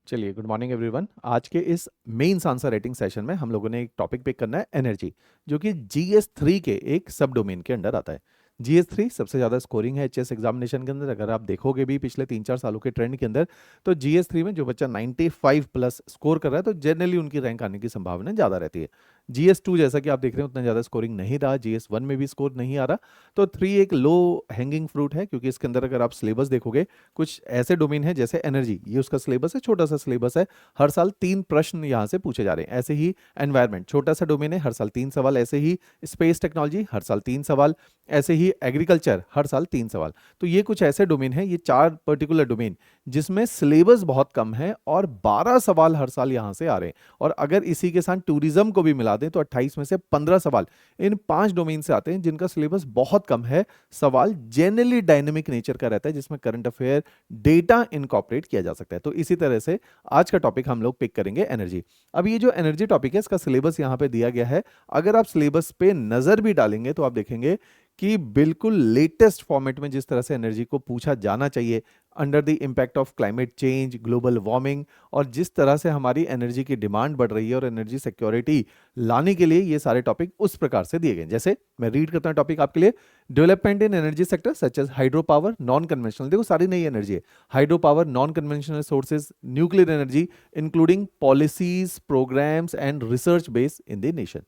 चलिए, good morning everyone. आज के इस मेंस आंसर राइटिंग सेशन में हम लोगों ने एक टॉपिक पिक करना है, एनर्जी, जो कि जीएस 3 के एक सब डोमेन के अंडर आता है। जीएस 3 सबसे ज़्यादा स्कोरिंग है एचएस एग्जामिनेशन के अंदर। अगर आप देखोगे भी पिछले 3-4 सालों के ट्रेंड के अंदर, तो जीएस 3 में जो बच्चा 95 प्लस स्कोर कर रहा है, तो जनरली उनकी रैंक आने की संभावना ज़्यादा रहती है। जीएस 2 जैसा कि आप देख रहे हैं, उतना ज़्यादा स्कोरिंग नहीं रहा। जीएस 1 में भी स्कोर नहीं आ रहा। तो 3 एक लो हैंगिंग फ्रूट है, क्योंकि इसके अंदर अगर आप सिलेबस देखोगे, कुछ ऐसे डोमेन है जैसे एनर्जी, ये उसका सिलेबस है, छोटा सा सिलेबस है। हर साल 3 प्रश्न यहाँ से पूछे जा रहे हैं। ऐसे ही एनवायरनमेंट, छोटा सा डोमेन है, हर साल 3 सवाल। ऐसे ही स्पेस टेक्नोलॉजी, हर साल 3 सवाल। ऐसे ही एग्रीकल्चर, हर साल 3 सवाल। तो ये कुछ ऐसे डोमेन है, ये 4 पर्टिकुलर डोमेन, जिसमें सिलेबस बहुत कम है और 12 सवाल हर साल यहाँ से आ रहे हैं। और अगर इसी के साथ टूरिज्म को भी मिला दें, तो 28 में से 15 सवाल इन 5 डोमेन से आते हैं, जिनका सिलेबस बहुत कम है। सवाल जनरली डायनेमिक नेचर का रहता है, जिसमें करंट अफेयर डेटा इनकॉर्पोरेट किया जा सकता है। तो इसी तरह से आज का टॉपिक हम लोग पिक करेंगे, एनर्जी। अब ये जो एनर्जी टॉपिक है, इसका सिलेबस यहाँ पे दिया गया है। अगर आप सिलेबस पे नजर भी डालेंगे, तो आप देखेंगे कि बिल्कुल लेटेस्ट फॉर्मेट में जिस तरह से एनर्जी को पूछा जाना चाहिए, under the impact of climate change, global warming, और जिस तरह से हमारी एनर्जी की डिमांड बढ़ रही है और एनर्जी सिक्योरिटी लाने के लिए ये सारे टॉपिक उस प्रकार से दिए गए। जैसे मैं रीड करता हूँ टॉपिक आपके लिए। Development in energy sector such as hydro power, non conventional, देखो सारी नई एनर्जी है, hydro power, non conventional sources, nuclear energy, including policies, programmes and research base in the nation.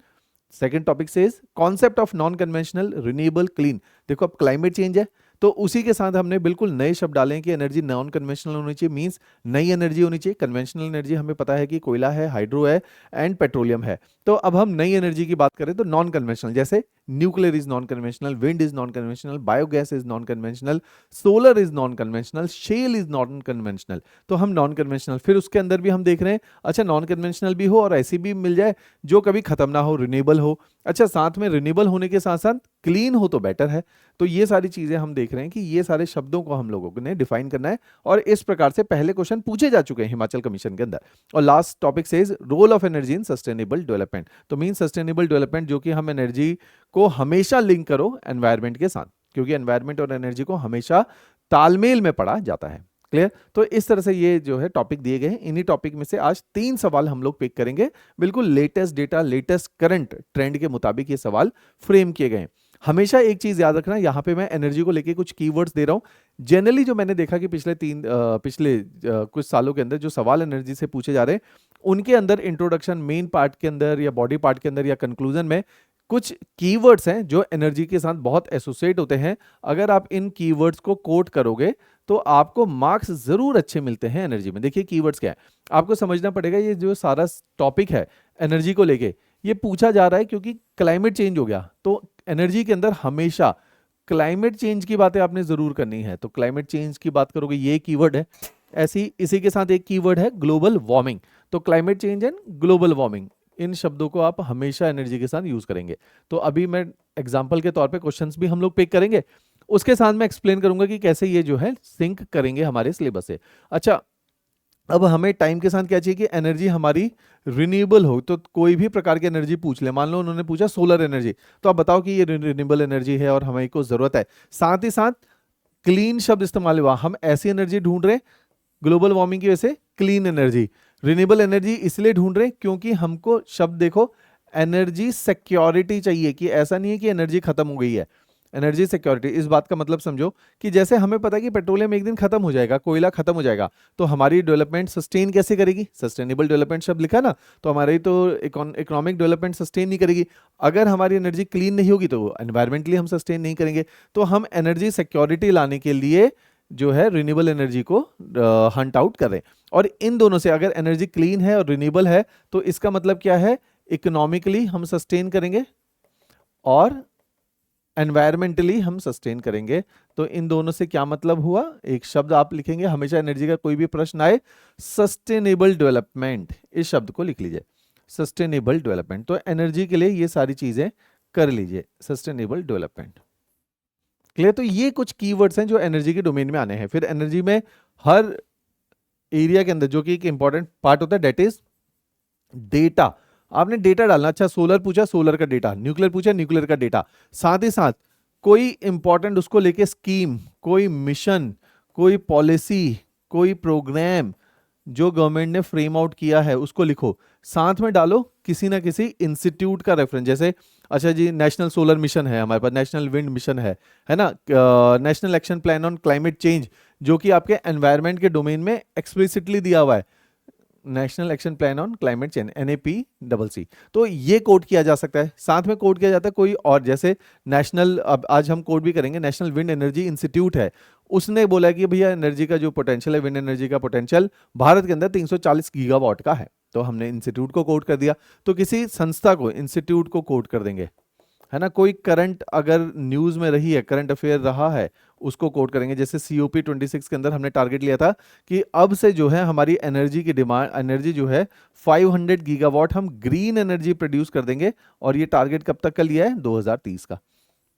Second topic से concept of non conventional, renewable, clean. देखो अब climate change है, तो उसी के साथ हमने बिल्कुल नए शब्द डाले हैं कि एनर्जी नॉन कन्वेंशनल होनी चाहिए, मींस नई एनर्जी होनी चाहिए। कन्वेंशनल एनर्जी हमें पता है कि कोयला है, हाइड्रो है एंड पेट्रोलियम है। तो अब हम नई एनर्जी की बात करें तो नॉन कन्वेंशनल, जैसे nuclear is non conventional, wind is non conventional, biogas is non conventional, solar is non conventional, shale is non conventional. तो हम नॉन कन्वेंशनल, फिर उसके अंदर भी हम देख रहे हैं, अच्छा नॉन कन्वेंशनल भी हो और ऐसी भी मिल जाए जो कभी खत्म ना हो, रिन्यूएबल हो। अच्छा, साथ में रिन्यूएबल होने के साथ साथ क्लीन हो तो बेटर है। तो ये सारी चीजें हम देख रहे हैं कि ये सारे शब्दों को हम लोगों ने डिफाइन करना है, और इस प्रकार से पहले क्वेश्चन पूछे जा चुके हैं हिमाचल कमीशन के अंदर। और लास्ट टॉपिक से role of energy in sustainable development. तो मीन सस्टेनेबल डेवलपमेंट, जो कि हम एनर्जी को हमेशा लिंक करो एनवायरमेंट के साथ, क्योंकि एनवायरमेंट और एनर्जी को हमेशा तालमेल में पढ़ा जाता है। क्लियर? तो इस तरह से ये जो है टॉपिक दिए गए हैं। इन्हीं टॉपिक में से आज 3 सवाल हम लोग पिक करेंगे। बिल्कुल latest data, latest current trend के मुताबिक ये सवाल फ्रेम किए गए हैं। हमेशा एक चीज याद रखना, यहाँ पे मैं एनर्जी को लेके कुछ कीवर्ड्स दे रहा हूँ। जनरली जो मैंने देखा कि पिछले कुछ सालों के अंदर जो सवाल एनर्जी से पूछे जा रहे हैं, उनके अंदर इंट्रोडक्शन, मेन पार्ट के अंदर या बॉडी पार्ट के अंदर या कंक्लूजन में कुछ कीवर्ड्स हैं जो एनर्जी के साथ बहुत एसोसिएट होते हैं। अगर आप इन कीवर्ड्स को कोट करोगे, तो आपको मार्क्स जरूर अच्छे मिलते हैं एनर्जी में। देखिए कीवर्ड्स क्या है, आपको समझना पड़ेगा। ये जो सारा टॉपिक है एनर्जी को लेके, ये पूछा जा रहा है क्योंकि क्लाइमेट चेंज हो गया, तो एनर्जी के अंदर हमेशा क्लाइमेट चेंज की बातें आपने जरूर करनी है। तो क्लाइमेट चेंज की बात करोगे, ये कीवर्ड है। ऐसी इसी के साथ एक कीवर्ड है ग्लोबल वार्मिंग। तो climate change and global warming, इन शब्दों को आप हमेशा एनर्जी के साथ यूज करेंगे। तो अभी मैं एग्जांपल के तौर पे क्वेश्चंस भी हम लोग पिक करेंगे, उसके साथ मैं एक्सप्लेन करूंगा कि कैसे ये जो है सिंक करेंगे हमारे सिलेबस से। अच्छा, अब हमें टाइम के साथ क्या चाहिए कि एनर्जी हमारी रिन्यूएबल हो। तो कोई भी प्रकार की एनर्जी पूछ ले, मान लो उन्होंने पूछा सोलर एनर्जी, तो आप बताओ कि ये रिन्यूएबल एनर्जी है और हमें को जरूरत है। साथ ही साथ क्लीन शब्द इस्तेमाल हुआ, हम ऐसी एनर्जी ढूंढ रहे हैं ग्लोबल वार्मिंग की वजह से, क्लीन एनर्जी। रिन्यूएबल एनर्जी इसलिए ढूंढ रहे हैं क्योंकि हमको शब्द देखो, एनर्जी सिक्योरिटी चाहिए, कि ऐसा नहीं है कि एनर्जी खत्म हो गई है। एनर्जी सिक्योरिटी, इस बात का मतलब समझो कि जैसे हमें पता है कि पेट्रोलियम एक दिन खत्म हो जाएगा, कोयला खत्म हो जाएगा, तो हमारी डेवलपमेंट सस्टेन कैसे करेगी? सस्टेनेबल डेवलपमेंट शब्द लिखा ना, तो हमारी तो इकोनॉमिक डेवलपमेंट सस्टेन नहीं करेगी। अगर हमारी एनर्जी क्लीन नहीं होगी, तो एनवायरमेंटली हम सस्टेन नहीं करेंगे। तो हम एनर्जी सिक्योरिटी लाने के लिए जो है रिन्यूएबल एनर्जी को हंट आउट कर रहे हैं। और इन दोनों से, अगर एनर्जी क्लीन है और रिन्यूएबल है, तो इसका मतलब क्या है? इकोनॉमिकली हम सस्टेन करेंगे और एनवायरमेंटली हम सस्टेन करेंगे। तो इन दोनों से क्या मतलब हुआ? एक शब्द आप लिखेंगे हमेशा, एनर्जी का कोई भी प्रश्न आए, सस्टेनेबल डेवलपमेंट, इस शब्द को लिख लीजिए, सस्टेनेबल डेवलपमेंट। तो एनर्जी के लिए ये सारी चीजें कर लीजिए, सस्टेनेबल डेवलपमेंट। क्लियर? तो ये कुछ कीवर्ड्स हैं जो एनर्जी के डोमेन में आने हैं। फिर एनर्जी में हर एरिया के अंदर जो कि एक इंपॉर्टेंट पार्ट होता है, डेट इज डेटा। आपने डेटा डालना। अच्छा, सोलर पूछा, सोलर का डेटा, न्यूक्लियर पूछा, न्यूक्लियर का डेटा। साथ ही साथ कोई इंपॉर्टेंट उसको लेके स्कीम, कोई मिशन, कोई पॉलिसी, कोई प्रोग्राम, जो गवर्नमेंट ने फ्रेम आउट किया है उसको लिखो, साथ में डालो किसी ना किसी इंस्टीट्यूट का रेफरेंस, जैसे अच्छा जी नेशनल सोलर मिशन है हमारे पास, नेशनल विंड मिशन है ना, national action plan on climate change जो कि आपके एनवायरनमेंट के डोमेन में एक्सप्लिसिटली दिया हुआ है, national action plan on climate change NAPCC। तो ये कोड किया जा सकता है, साथ में कोड किया जाता है कोई और, जैसे नेशनल, अब आज हम कोड भी करेंगे, नेशनल विंड एनर्जी इंस्टीट्यूट है, उसने बोला कि भैया एनर्जी का जो पोटेंशियल है, विंड एनर्जी का पोटेंशियल भारत के अंदर 340 गीगावाट का है, तो हमने इंस्टीट्यूट को कोड कर दिया। तो किसी संस्था को, इंस्टीट्यूट को कोड कर देंगे, है ना। कोई करंट अगर न्यूज में रही है, करंट अफेयर रहा है, उसको कोट करेंगे। जैसे COP26 के अंदर हमने टारगेट लिया था कि अब से जो है हमारी एनर्जी की डिमांड, एनर्जी जो है 500 गीगावाट हम ग्रीन एनर्जी प्रोड्यूस कर देंगे, और ये टारगेट कब तक का लिया है, 2030 का।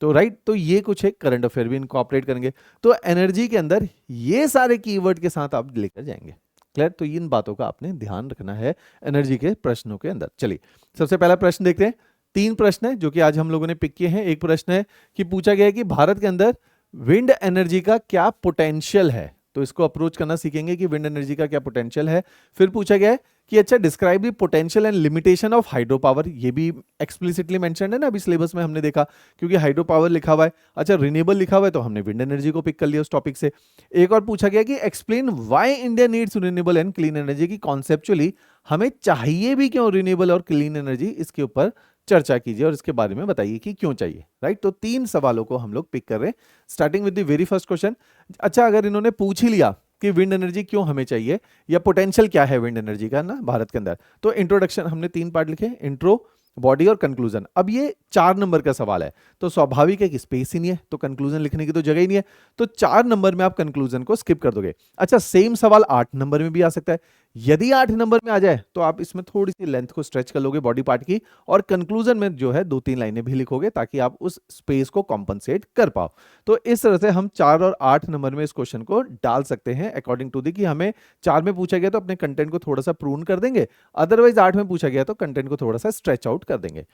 तो राइट, तो ये कुछ एक करंट अफेयर भी इनकॉर्पोरेट करेंगे। तो एनर्जी के अंदर ये सारे कीवर्ड के साथ आप लेकर जाएंगे। क्लियर? तो इन बातों का आपने ध्यान रखना है एनर्जी के प्रश्नों के अंदर। चलिए सबसे पहला प्रश्न देखते हैं। 3 प्रश्न है जो कि आज हम लोगों ने पिक किए हैं। एक प्रश्न है कि पूछा गया है कि भारत के अंदर विंड एनर्जी का क्या पोटेंशियल है, तो इसको अप्रोच करना सीखेंगे कि विंड एनर्जी का क्या पोटेंशियल है। फिर पूछा गया है कि अच्छा describe the potential and limitation of hydro power, ये भी एक्सप्लिसिटली मेंशन्ड है ना अभी सिलेबस में, हमने देखा, क्योंकि हाइड्रो पावर लिखा हुआ है, अच्छा रिन्यूएबल लिखा हुआ है, तो हमने विंड एनर्जी को पिक कर लिया उस टॉपिक से। एक और पूछा गया कि explain why India needs renewable and clean energy, की कॉन्सेप्चुअली हमें चाहिए भी क्यों रिन्यूएबल और क्लीन एनर्जी, इसके ऊपर चर्चा कीजिए और इसके बारे में बताइए कि क्यों चाहिए। राइट, तो 3 सवालों को हम लोग पिक कर रहे हैं, starting with the very first question. अच्छा, अगर इन्होंने पूछ ही लिया कि विंड एनर्जी क्यों हमें चाहिए या पोटेंशियल क्या है विंड एनर्जी का ना भारत के अंदर, तो इंट्रोडक्शन हमने 3 पार्ट लिखे, इंट्रो, बॉडी और कंक्लूजन। अब ये 4 नंबर का सवाल है, तो स्वाभाविक है कि स्पेस ही नहीं है, तो कंक्लूजन लिखने की तो जगह ही नहीं है, तो 4 नंबर में आप कंक्लूजन को स्किप कर दोगे। अच्छा, सेम सवाल 8 नंबर में भी आ सकता है। यदि 8 नंबर में आ जाए तो आप इसमें थोड़ी सी लेंथ को स्ट्रेच कर लोगे बॉडी पार्ट की, और कंक्लूजन में जो है 2-3 लाइनें भी लिखोगे ताकि आप उस स्पेस को कॉम्पनसेट कर पाओ। तो इस तरह से हम 4 और 8 नंबर में इस क्वेश्चन को डाल सकते हैं अकॉर्डिंग टू दी, कि हमें 4 में पूछा गया तो अपने कंटेंट को थोड़ा सा प्रून कर देंगे, अदरवाइज 8 में पूछा गया तो कंटेंट को थोड़ा सा स्ट्रेच आउट कर देंगे।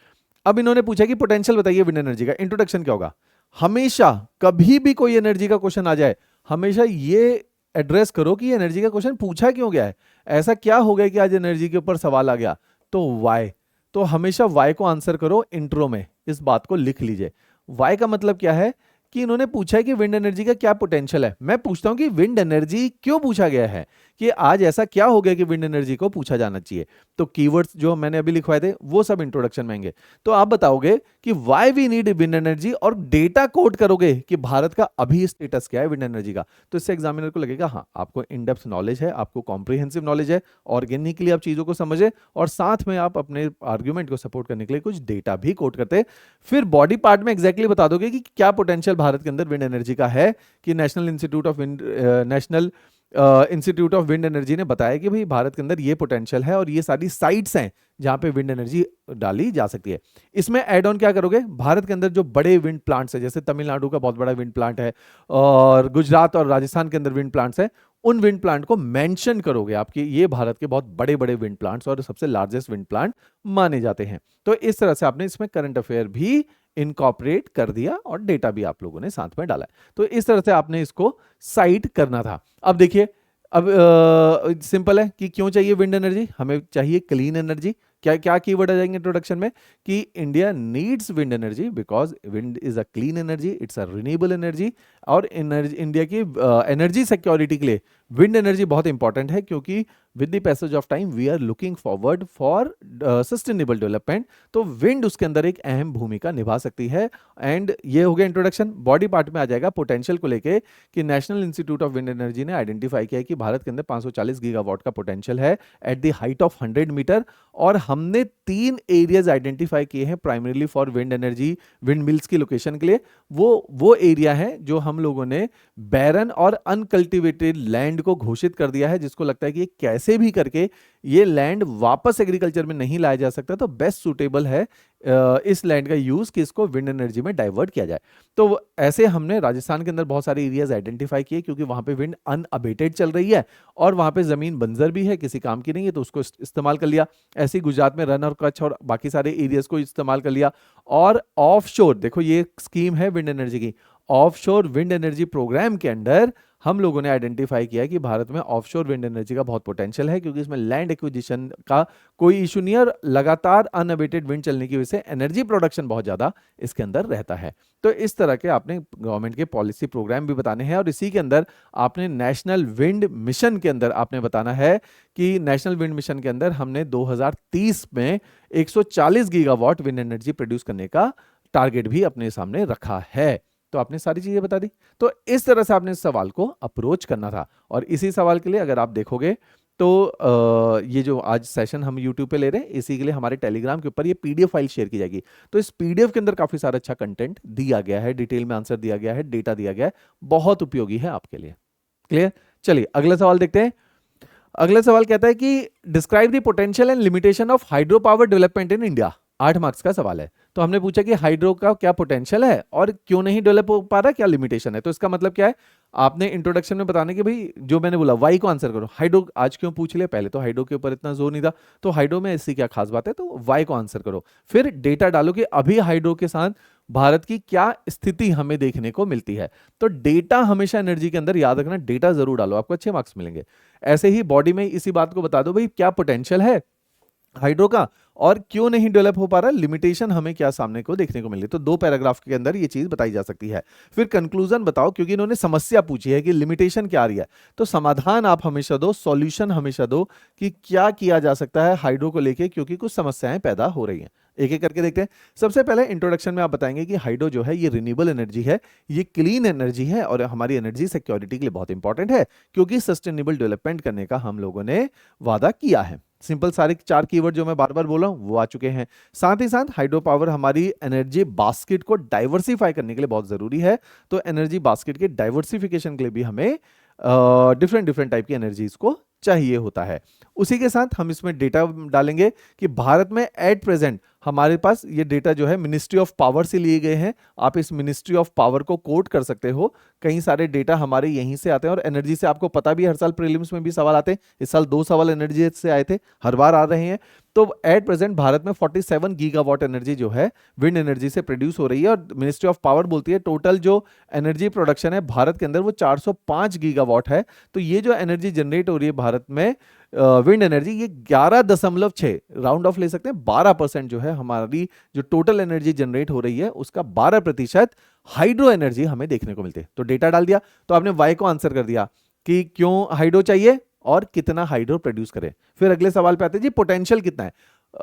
अब इन्होंने पूछा कि पोटेंशियल बताइए विंड एनर्जी का, इंट्रोडक्शन क्या होगा। हमेशा कभी भी कोई एनर्जी का क्वेश्चन आ जाए, हमेशा ये एड्रेस करो कि एनर्जी का क्वेश्चन पूछा क्यों गया है, ऐसा क्या हो गया कि आज एनर्जी के ऊपर सवाल आ गया, तो वाई। तो हमेशा वाई को आंसर करो इंट्रो में, इस बात को लिख लीजिए। वाई का मतलब क्या है कि इन्होंने पूछा है कि विंड एनर्जी का क्या पोटेंशियल है। मैं पूछता हूं कि विंड एनर्जी क्यों पूछा गया है, कि आज ऐसा क्या हो गया कि विंड एनर्जी को पूछा जाना चाहिए। तो कीवर्ड्स जो मैंने अभी लिखवाए थे वो सब इंट्रोडक्शन में आएंगे। तो आप बताओगे कि why we need wind energy, और डेटा कोड करोगे कि भारत का अभी स्टेटस क्या है विंड एनर्जी का। तो इससे एग्जामिनर को लगेगा हाँ आपको इन डेप्थ नॉलेज है, आपको कॉम्प्रिहेंसिव नॉलेज है, ऑर्गेनिकली आप चीजों को समझे, और साथ में आप अपने आर्ग्यूमेंट को सपोर्ट करने के लिए कुछ डेटा भी कोड करते हैं। फिर बॉडी पार्ट में एग्जैक्टली बता दोगे कि क्या पोटेंशियल भारत के अंदर विंड एनर्जी का है, कि national institute of wind energy ने बताया कि भाई भारत के अंदर ये पोटेंशियल है और ये सारी साइट्स हैं जहां पे विंड एनर्जी डाली जा सकती है। इसमें एड ऑन क्या करोगे, भारत के अंदर जो बड़े विंड प्लांट्स है, जैसे तमिलनाडु का बहुत बड़ा विंड प्लांट है और गुजरात और राजस्थान के अंदर विंड प्लांट्स है, उन विंड प्लांट को मेंशन करोगे आपकी, ये भारत के बहुत बड़े बड़े विंड प्लांट्स और सबसे लार्जेस्ट विंड प्लांट माने जाते हैं। तो इस तरह से आपने इसमें करंट अफेयर भी इनकॉर्पोरेट कर दिया और डेटा भी आप लोगों ने साथ में डाला है। तो इस तरह से आपने इसको साइट करना था। अब देखिए, अब सिंपल है कि क्यों चाहिए विंड एनर्जी, हमें चाहिए क्लीन एनर्जी। क्या क्या कीवर्ड आ जाएंगे इंट्रोडक्शन में, कि India needs wind energy because wind is a clean energy, it's a renewable energy, और एनर्जी इंडिया की एनर्जी सिक्योरिटी के लिए विंड एनर्जी बहुत इंपॉर्टेंट है, क्योंकि with the passage of time we are looking forward for sustainable development. तो wind उसके अंदर एक अहम भूमिका निभा सकती है। एंड ये हो गया इंट्रोडक्शन। बॉडी पार्ट में आ जाएगा पोटेंशियल को लेके, कि national institute of wind energy ने आइडेंटिफाई किया है कि भारत के अंदर 540 गीगावाट का पोटेंशियल है at the height of 100 metre, और हमने 3 एरियाज आइडेंटिफाई किए हैं primarily for wind energy, wind mills की लोकेशन के लिए। वो एरिया है जो हम लोगों ने बैरन और अनकल्टिवेटेड लैंड को घोषित कर दिया है, जिसको लगता है कि कैसे भी करके ये लैंड वापस एग्रीकल्चर में नहीं लाया जा सकता, तो बेस्ट सुटेबल है इस लैंड का यूज कि इसको विंड एनर्जी में डाइवर्ट किया जाए। तो ऐसे हमने राजस्थान के अंदर बहुत सारे एरियाज आइडेंटिफाई किए, क्योंकि वहां पे विंड अनअबेटेड चल रही है और वहां पे जमीन बंजर भी है, किसी काम की नहीं है, तो उसको इस्तेमाल कर लिया। ऐसे ही गुजरात में रन और कच्छ और बाकी सारे एरियाज को इस्तेमाल कर लिया। और ऑफ शोर, देखो ये स्कीम है विंड एनर्जी की, ऑफशोर विंड एनर्जी प्रोग्राम के अंडर हम लोगों ने आइडेंटिफाई किया कि भारत में ऑफशोर विंड एनर्जी का बहुत पोटेंशियल है, क्योंकि इसमें लैंड एक्विजिशन का कोई इशू नहीं है और लगातार अनअबेटेड विंड चलने की वजह से एनर्जी प्रोडक्शन बहुत ज़्यादा इसके अंदर रहता है। तो इस तरह के आपने गवर्नमेंट के पॉलिसी प्रोग्राम भी बताने हैं, और इसी के अंदर आपने नेशनल विंड मिशन के अंदर आपने बताना है कि नेशनल विंड मिशन के अंदर हमने 2030 में 140 गीगावाट विंड एनर्जी प्रोड्यूस करने का टारगेट भी अपने सामने रखा है। तो आपने सारी चीजें बता दी। तो इस तरह से आपने इस सवाल को अप्रोच करना था, और इसी सवाल के लिए अगर आप देखोगे तो ये जो आज सेशन हम YouTube पे ले रहे हैं, इसी के लिए हमारे टेलीग्राम के ऊपर ये PDF फाइल शेयर की जाएगी। तो इस PDF के अंदर काफी सारा अच्छा कंटेंट दिया गया है, डिटेल में आंसर दिया गया है, डेटा दिया गया है, बहुत उपयोगी है आपके लिए। क्लियर? चलिए अगला सवाल देखते हैं। अगला सवाल कहता है कि describe the potential and limitation of hydro power development in India. 8 marks का सवाल है। तो हमने पूछा कि हाइड्रो का क्या पोटेंशियल है और क्यों नहीं डेवलप हो पा रहा, क्या लिमिटेशन है। तो इसका मतलब क्या है, आपने इंट्रोडक्शन में बताने कि भाई जो मैंने बोला वाई को आंसर करो। हाइड्रो आज क्यों पूछ लिया, पहले तो हाइड्रो के ऊपर इतना जोर नहीं था, तो हाइड्रो में ऐसी क्या खास बात है, तो वाई को आंसर करो। फिर डेटा डालो कि अभी हाइड्रो के साथ भारत की क्या स्थिति हमें देखने को मिलती है। तो डेटा हमेशा एनर्जी के अंदर याद रखना, डेटा जरूर डालो, आपको अच्छे मार्क्स मिलेंगे। ऐसे ही बॉडी में इसी बात को बता दो भाई क्या पोटेंशियल है हाइड्रो का और क्यों नहीं डेवलप हो पा रहा, लिमिटेशन हमें क्या सामने को देखने को मिली। तो 2 पैराग्राफ के अंदर ये चीज बताई जा सकती है। फिर कंक्लूजन बताओ, क्योंकि इन्होंने समस्या पूछी है कि लिमिटेशन क्या आ रही है, तो समाधान आप हमेशा दो, सॉल्यूशन हमेशा दो कि क्या किया जा सकता है हाइड्रो को लेके, क्योंकि कुछ समस्याएं पैदा हो रही हैं। एक एक करके देखते हैं। सबसे पहले इंट्रोडक्शन में आप बताएंगे कि हाइड्रो जो है ये रिन्यूएबल एनर्जी है, ये क्लीन एनर्जी है और हमारी एनर्जी सिक्योरिटी के लिए बहुत इंपॉर्टेंट है, क्योंकि सस्टेनेबल डेवलपमेंट करने का हम लोगों ने वादा किया है। सिंपल सारे 4 कीवर्ड जो मैं बार बार बोल रहा हूं वो आ चुके हैं। साथ ही साथ हाइड्रो पावर हमारी एनर्जी बास्केट को डाइवर्सिफाई करने के लिए बहुत जरूरी है। तो एनर्जी बास्केट के डाइवर्सिफिकेशन के लिए भी हमें डिफरेंट डिफरेंट टाइप की एनर्जीज को चाहिए होता है। उसी के साथ हम इसमें डेटा डालेंगे कि भारत में एट प्रेजेंट हमारे पास ये डेटा जो है मिनिस्ट्री ऑफ पावर से लिए गए हैं। आप इस मिनिस्ट्री ऑफ पावर को कोट कर सकते हो, कई सारे डेटा हमारे यहीं से आते हैं। और एनर्जी से आपको पता भी, हर साल प्रीलिम्स में भी सवाल आते हैं, इस साल 2 सवाल एनर्जी से आए थे, हर बार आ रहे हैं। तो एट प्रेजेंट भारत में 47 गीगावाट एनर्जी जो है विंड एनर्जी से प्रोड्यूस हो रही है, और मिनिस्ट्री ऑफ पावर बोलती है टोटल जो एनर्जी प्रोडक्शन है भारत के अंदर वो 405 गीगावाट है। तो ये जो एनर्जी जनरेट हो रही है भारत में विंड एनर्जी, ये 11.6 राउंड ऑफ ले सकते हैं, 12% जो है हमारी जो टोटल एनर्जी जनरेट हो रही है उसका 12% हाइड्रो एनर्जी हमें देखने को मिलती है। तो डेटा डाल दिया, तो आपने वाई को आंसर कर दिया कि क्यों हाइड्रो चाहिए और कितना हाइड्रो प्रोड्यूस करे। फिर अगले सवाल पे आते हैं जी, पोटेंशियल कितना है।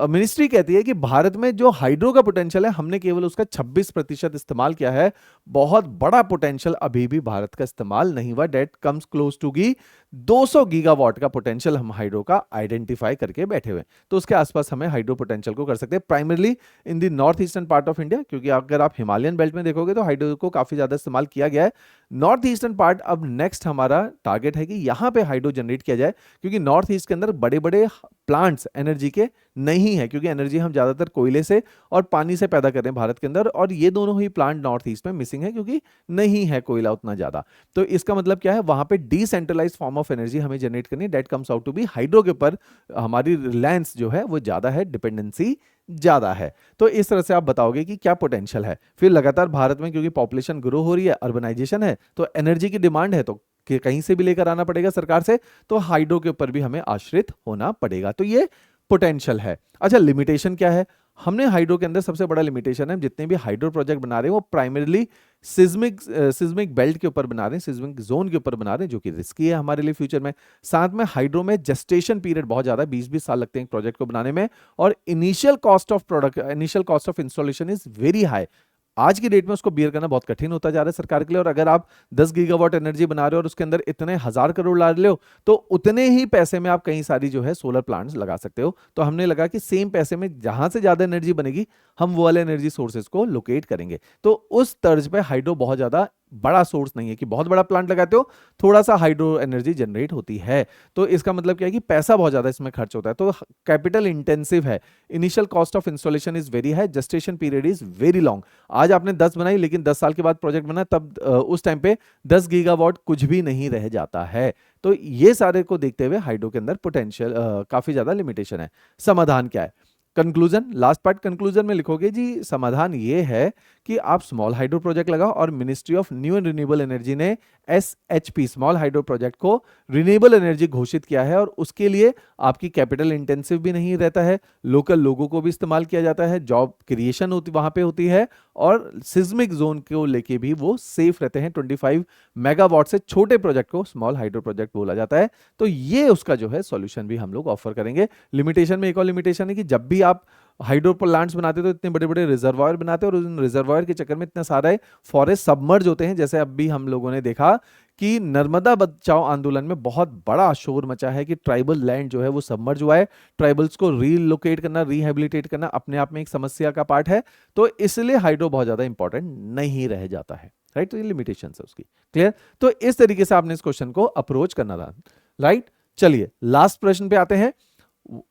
मिनिस्ट्री कहती है कि भारत में जो हाइड्रो का पोटेंशियल है हमने केवल उसका 26% इस्तेमाल किया है, बहुत बड़ा पोटेंशियल अभी भी भारत का इस्तेमाल नहीं हुआ। डेट कम्स क्लोज टू की 200 गीगावाट का पोटेंशियल हम हाइड्रो का आइडेंटिफाई करके बैठे हुए। तो उसके आसपास हमें हाइड्रो पोटेंशियल को कर सकते हैं, primarily in the north eastern part of India, क्योंकि अगर आप हिमालयन बेल्ट में देखोगे तो हाइड्रो को काफी ज्यादा इस्तेमाल किया गया है। नॉर्थ ईस्टर्न पार्ट अब नेक्स्ट हमारा टारगेट है कि यहां पे हाइड्रो जनरेट किया जाए, क्योंकि नॉर्थ ईस्ट के अंदर बड़े बड़े प्लांट्स एनर्जी के नहीं है, क्योंकि एनर्जी हम ज्यादातर कोयले से और पानी से पैदा कर रहे हैं भारत के अंदर, और ये दोनों ही प्लांट नॉर्थ ईस्ट में मिसिंग है, क्योंकि नहीं है कोयला उतना ज्यादा। तो इसका मतलब क्या है, वहां पे डिसेंट्रलाइज्ड फॉर्म ऑफ एनर्जी हमें जनरेट करनी है। That comes out to be hydro के ऊपर हमारी रिलायंस जो है वो ज्यादा है, डिपेंडेंसी ज्यादा है। तो इस तरह से आप बताओगे कि क्या पोटेंशियल है। फिर लगातार भारत में क्योंकि पॉपुलेशन ग्रो हो रही है, अर्बनाइजेशन है, तो एनर्जी की डिमांड है, तो कि कहीं से भी लेकर आना पड़ेगा सरकार से, तो हाइड्रो के ऊपर भी हमें आश्रित होना पड़ेगा। तो ये पोटेंशियल है। अच्छा, लिमिटेशन क्या है। हमने हाइड्रो के अंदर सबसे बड़ा लिमिटेशन है, जितने भी हाइड्रो प्रोजेक्ट बना रहे हैं वो प्राइमरीली सिस्मिक बेल्ट के ऊपर बना रहे हैं, सिस्मिक जोन के ऊपर बना रहे हैं, जो कि रिस्की है हमारे लिए फ्यूचर में। साथ में हाइड्रो में जेस्टेशन पीरियड बहुत ज्यादा है, 20-20 साल लगते हैं प्रोजेक्ट को बनाने में, और initial cost of installation is very high. आज की डेट में उसको बियर करना बहुत कठिन होता जा रहा है सरकार के लिए। और अगर आप 10 गीगावाट एनर्जी बना रहे हो और उसके अंदर इतने 1000 करोड़ ला रहे हो, तो उतने ही पैसे में आप कई सारी जो है सोलर प्लांट्स लगा सकते हो। तो हमने लगा कि सेम पैसे में जहां से ज्यादा एनर्जी बनेगी हम वो वाले एनर्जी सोर्सेज को लोकेट करेंगे। तो उस तर्ज पे हाइड्रो बहुत ज्यादा बड़ा सोर्स नहीं है कि बहुत बड़ा प्लांट लगाते हो थोड़ा सा हाइड्रो एनर्जी जनरेट होती है। तो इसका मतलब क्या है कि पैसा बहुत ज्यादा इसमें खर्च होता है, तो कैपिटल इंटेंसिव है। Initial cost of installation is very high, gestation period is very long. आज आपने 10 बनाई, लेकिन 10 साल के बाद प्रोजेक्ट बना, तब उस टाइम पे 10 गीगावाट कुछ भी नहीं रह जाता है। तो ये सारे को देखते हुए हाइड्रो के अंदर पोटेंशियल काफी ज्यादा लिमिटेशन है। समाधान क्या है। कंक्लूजन, लास्ट पार्ट कंक्लूजन में लिखोगे जी समाधान ये है कि आप स्मॉल हाइड्रो प्रोजेक्ट लगाओ और ministry of new and renewable energy ने SHP स्मॉल हाइड्रो प्रोजेक्ट को रिन्यूएबल एनर्जी घोषित किया है और उसके लिए आपकी कैपिटल इंटेंसिव भी नहीं रहता है, लोकल लोगों को भी इस्तेमाल किया जाता है, जॉब क्रिएशन होती वहां पे होती है और सिस्मिक जोन को लेके भी वो सेफ रहते हैं। 25 मेगावाट से छोटे प्रोजेक्ट को स्मॉल हाइड्रो प्रोजेक्ट बोला जाता है। तो ये उसका जो है सॉल्यूशन भी हम लोग ऑफर करेंगे। लिमिटेशन में एक और लिमिटेशन है कि जब भी आप हाइड्रो प्लांट्स बनाते हो तो इतने बड़े बड़े रिजर्वायर बनाते हो और उन रिजर्वायर के चक्कर में इतने सारे फॉरेस्ट सबमर्ज होते हैं। जैसे अब भी हम लोगों ने देखा कि नर्मदा बचाओ आंदोलन में बहुत बड़ा शोर मचा है कि ट्राइबल लैंड जो है वो सबमर्ज हुआ है। ट्राइबल्स को रीलोकेट करना, रिहेबिलिटेट करना अपने आप में एक समस्या का पार्ट है, तो इसलिए हाइड्रो बहुत ज्यादा इंपॉर्टेंट नहीं रह जाता है, राइट। तो ये लिमिटेशंस है उसकी, क्लियर। तो इस तरीके से आपने इस क्वेश्चन को अप्रोच करना था, राइट। चलिए लास्ट प्रश्न पे आते हैं।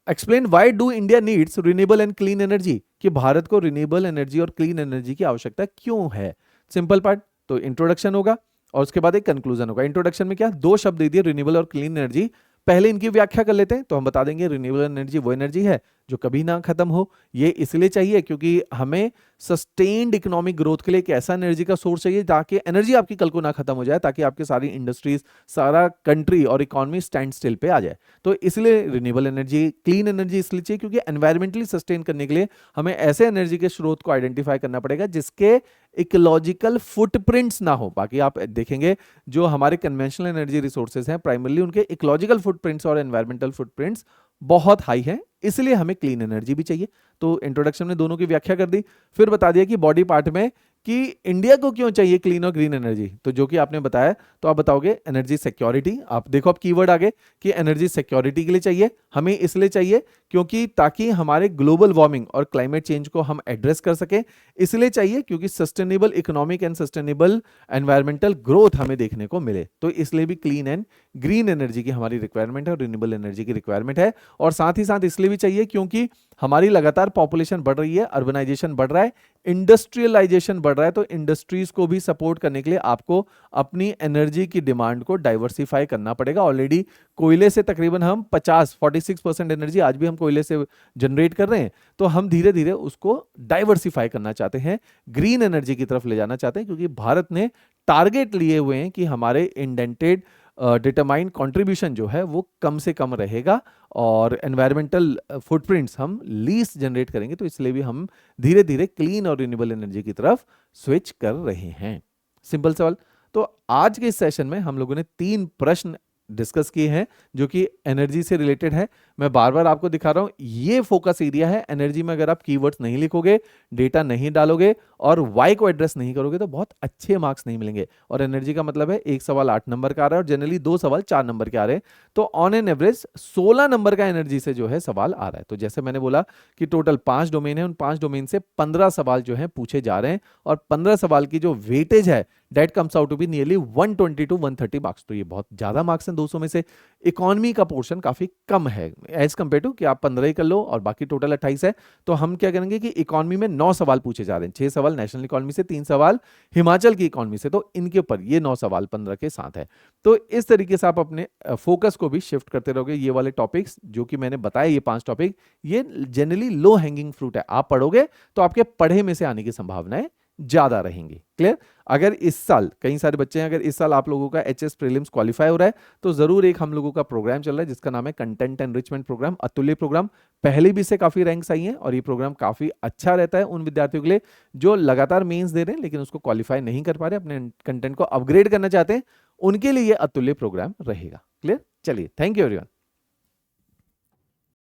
Explain why do India needs renewable and clean energy, कि भारत को रिन्यूएबल एनर्जी और क्लीन एनर्जी की आवश्यकता क्यों है। सिंपल पार्ट, तो इंट्रोडक्शन होगा और उसके बाद एक कंक्लूजन होगा। इंट्रोडक्शन में क्या, दो शब्द दे दिए, रिन्यूएबल और क्लीन एनर्जी। पहले इनकी व्याख्या कर लेते हैं। तो हम बता देंगे रिन्यूएबल एनर्जी वो एनर्जी है जो कभी ना खत्म हो। ये इसलिए चाहिए क्योंकि हमें सस्टेन्ड इकोनॉमिक ग्रोथ के लिए एक ऐसा एनर्जी का सोर्स चाहिए ताकि एनर्जी आपकी कल को ना खत्म हो जाए, ताकि आपकी सारी इंडस्ट्रीज, सारा कंट्री और इकोनॉमी स्टैंड स्टिल पे आ जाए। तो इसलिए रिन्यूएबल एनर्जी, क्लीन एनर्जी इसलिए चाहिए क्योंकि एनवायरमेंटली सस्टेन करने के लिए हमें ऐसे एनर्जी के स्रोत को आइडेंटिफाई करना पड़ेगा जिसके इकोलॉजिकल फुटप्रिंट्स ना हो। बाकी आप देखेंगे जो हमारे कन्वेंशनल एनर्जी रिसोर्सेज हैं प्राइमरली उनके इकोलॉजिकल फुटप्रिंट्स और एनवायरमेंटल फुटप्रिंट्स बहुत हाई है, इसलिए हमें क्लीन एनर्जी भी चाहिए। तो इंट्रोडक्शन में दोनों की व्याख्या कर दी, फिर बता दिया कि बॉडी पार्ट में कि इंडिया को क्यों चाहिए क्लीन और ग्रीन एनर्जी। तो जो कि आपने बताया, तो आप बताओगे एनर्जी सिक्योरिटी। आप देखो अब कीवर्ड आगे कि एनर्जी सिक्योरिटी के लिए चाहिए, हमें इसलिए चाहिए क्योंकि ताकि हमारे ग्लोबल वार्मिंग और क्लाइमेट चेंज को हम एड्रेस कर सके, इसलिए चाहिए क्योंकि sustainable economic and sustainable environmental growth हमें देखने को मिले। तो इसलिए भी क्लीन एंड ग्रीन एनर्जी की हमारी रिक्वायरमेंट है और रिन्यूएबल एनर्जी की रिक्वायरमेंट है। और साथ ही साथ इसलिए भी चाहिए क्योंकि हमारी लगातार पॉपुलेशन बढ़ रही है, अर्बनाइजेशन बढ़ रहा है, इंडस्ट्रियलाइजेशन बढ़ रहा है। तो इंडस्ट्रीज को भी सपोर्ट करने के लिए आपको अपनी एनर्जी की डिमांड को डाइवर्सिफाई करना पड़ेगा। ऑलरेडी कोयले से तकरीबन हम 46% एनर्जी आज भी हम कोयले से जनरेट कर रहे हैं, तो हम धीरे धीरे उसको डाइवर्सिफाई करना चाहते हैं, ग्रीन एनर्जी की तरफ ले जाना चाहते हैं, क्योंकि भारत ने टारगेट लिए हुए हैं कि हमारे इंडेंटेड डिटरमाइंड कंट्रीब्यूशन जो है वो कम से कम रहेगा और एनवायरमेंटल फुटप्रिंट्स हम लीस्ट जनरेट करेंगे। तो इसलिए भी हम धीरे धीरे क्लीन और रिन्यूएबल एनर्जी की तरफ स्विच कर रहे हैं। सिंपल सवाल। तो आज के इस सेशन में हम लोगों ने 3 प्रश्न डिस्कस किए हैं जो कि एनर्जी से रिलेटेड है। मैं बार बार आपको दिखा रहा हूं, ये फोकस एरिया है एनर्जी में। अगर आप कीवर्ड्स नहीं लिखोगे, डेटा नहीं डालोगे और वाई को एड्रेस नहीं करोगे तो बहुत अच्छे मार्क्स नहीं मिलेंगे। और एनर्जी का मतलब है एक सवाल 8 नंबर का आ रहा है और जनरली 2 सवाल 4 नंबर के आ रहे हैं, तो ऑन एन एवरेज 16 नंबर का एनर्जी से जो है सवाल आ रहा है। तो जैसे मैंने बोला कि टोटल 5 डोमेन है, उन 5 डोमेन से 15 सवाल जो है पूछे जा रहे हैं और 15 सवाल की जो वेटेज है that comes out to be nearly 120 to 130 marks. तो ये बहुत ज्यादा मार्क्स हैं 200 में से। इकोनॉमी का पोर्शन काफी कम है एज कंपेयर टू कि आप 15 ही कर लो और बाकी टोटल 28 है। तो हम क्या करेंगे कि इकोनॉमी में 9 सवाल पूछे जा रहे हैं, 6 सवाल नेशनल इकोनॉमी से, 3 सवाल हिमाचल की इकोनॉमी से। तो इनके ऊपर ये 9 सवाल 15 के साथ है। तो इस तरीके से आप अपने फोकस को भी शिफ्ट करते रहोगे। ये वाले टॉपिक्स जो कि मैंने बताया, ये 5 टॉपिक, ये जनरली लो हैंगिंग फ्रूट है। आप पढ़ोगे तो आपके पढ़े में से आने की संभावनाएं ज्यादा रहेंगी। क्लियर। अगर इस साल कई सारे बच्चे हैं, अगर इस साल आप लोगों का एचएस प्रीलिम्स क्वालिफाई हो रहा है तो जरूर एक हम लोगों का प्रोग्राम चल रहा है जिसका नाम है कंटेंट एनरिचमेंट प्रोग्राम, अतुल्य प्रोग्राम। पहले भी से काफी रैंक्स आई हैं और ये प्रोग्राम काफी अच्छा रहता है उन विद्यार्थियों के लिए जो लगातार मेंस दे रहे हैं लेकिन उसको क्वालिफाई नहीं कर पा रहे, अपने कंटेंट को अपग्रेड करना चाहते हैं, उनके लिए ये अतुल्य प्रोग्राम रहेगा। क्लियर। चलिए, थैंक यू एवरीवन।